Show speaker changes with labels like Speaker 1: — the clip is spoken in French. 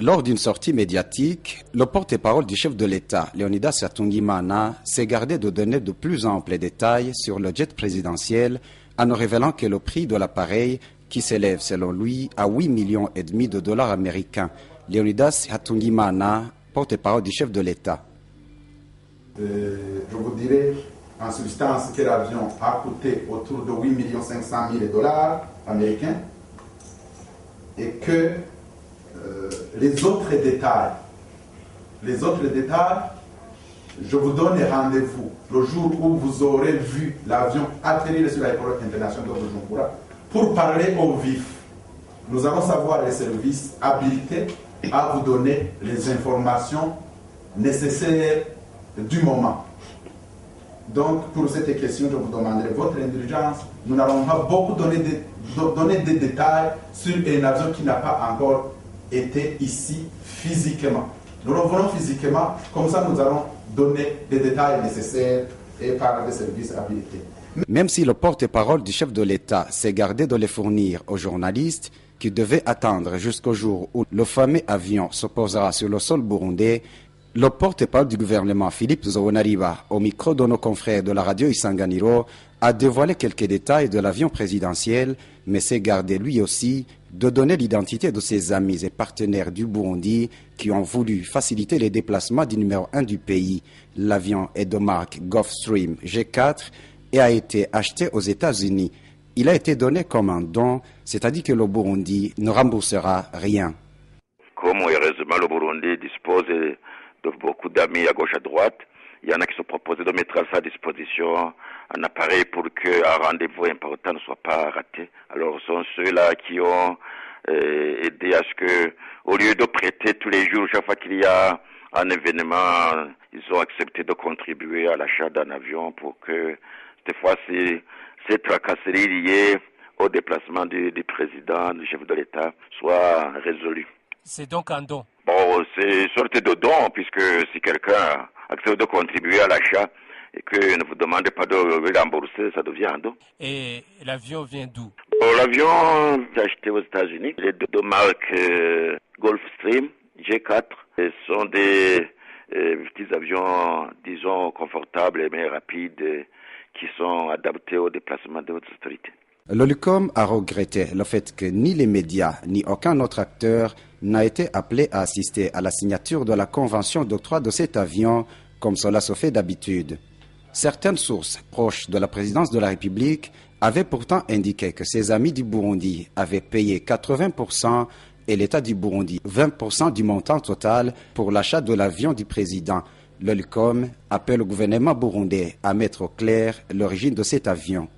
Speaker 1: Lors d'une sortie médiatique, le porte-parole du chef de l'État, Leonidas Hatungimana, s'est gardé de donner de plus amples détails sur le jet présidentiel en nous révélant que le prix de l'appareil, qui s'élève selon lui à 8,5 millions de dollars américains. Leonidas Hatungimana, porte-parole du chef de l'État.
Speaker 2: Je vous dirais en substance que l'avion a coûté autour de 8,5 millions de dollars américains et que les autres détails, je vous donne rendez-vous le jour où vous aurez vu l'avion atterrir sur l'aéroport international de Bujumbura pour parler au vif. Nous allons savoir les services habilités à vous donner les informations nécessaires du moment. Donc, pour cette question, je vous demanderai votre indulgence. Nous n'allons pas beaucoup donner des détails sur un avion qui n'a pas encore été ici physiquement. Nous revenons physiquement, comme ça nous allons donner des détails nécessaires et par des services habilités.
Speaker 1: Même si le porte-parole du chef de l'État s'est gardé de les fournir aux journalistes qui devaient attendre jusqu'au jour où le fameux avion se posera sur le sol burundais, le porte-parole du gouvernement, Philippe Nzobonariba, au micro de nos confrères de la radio Isanganiro, a dévoilé quelques détails de l'avion présidentiel, mais s'est gardé lui aussi de donner l'identité de ses amis et partenaires du Burundi qui ont voulu faciliter les déplacements du numéro 1 du pays. L'avion est de marque Gulfstream G4 et a été acheté aux États-Unis. Il a été donné comme un don, c'est-à-dire que le Burundi ne remboursera rien.
Speaker 3: Comme heureusement le Burundi dispose de beaucoup d'amis à gauche à droite, il y en a qui sont proposés de mettre à sa disposition un appareil pour qu'un rendez-vous important ne soit pas raté. Alors ce sont ceux-là qui ont aidé à ce que, au lieu de prêter tous les jours, chaque fois qu'il y a un événement, ils ont accepté de contribuer à l'achat d'un avion pour que cette fois-ci, ces tracasseries liées au déplacement du président, du chef de l'État, soient résolues.
Speaker 4: C'est donc un don.
Speaker 3: Bon, c'est une sorte de don, puisque si quelqu'un accepte de contribuer à l'achat et que ne vous demande pas de rembourser, ça devient un don.
Speaker 4: Et l'avion vient d'où?
Speaker 3: Bon, l'avion est acheté aux États-Unis. Les deux marques Gulfstream G4 sont des petits avions, disons, confortables mais rapides qui sont adaptés au déplacement de votre autorité.
Speaker 1: L'OLUCOM a regretté le fait que ni les médias ni aucun autre acteur n'a été appelé à assister à la signature de la convention d'octroi de cet avion, comme cela se fait d'habitude. Certaines sources proches de la présidence de la République avaient pourtant indiqué que ses amis du Burundi avaient payé 80% et l'État du Burundi 20% du montant total pour l'achat de l'avion du président. L'OLUCOM appelle le gouvernement burundais à mettre au clair l'origine de cet avion.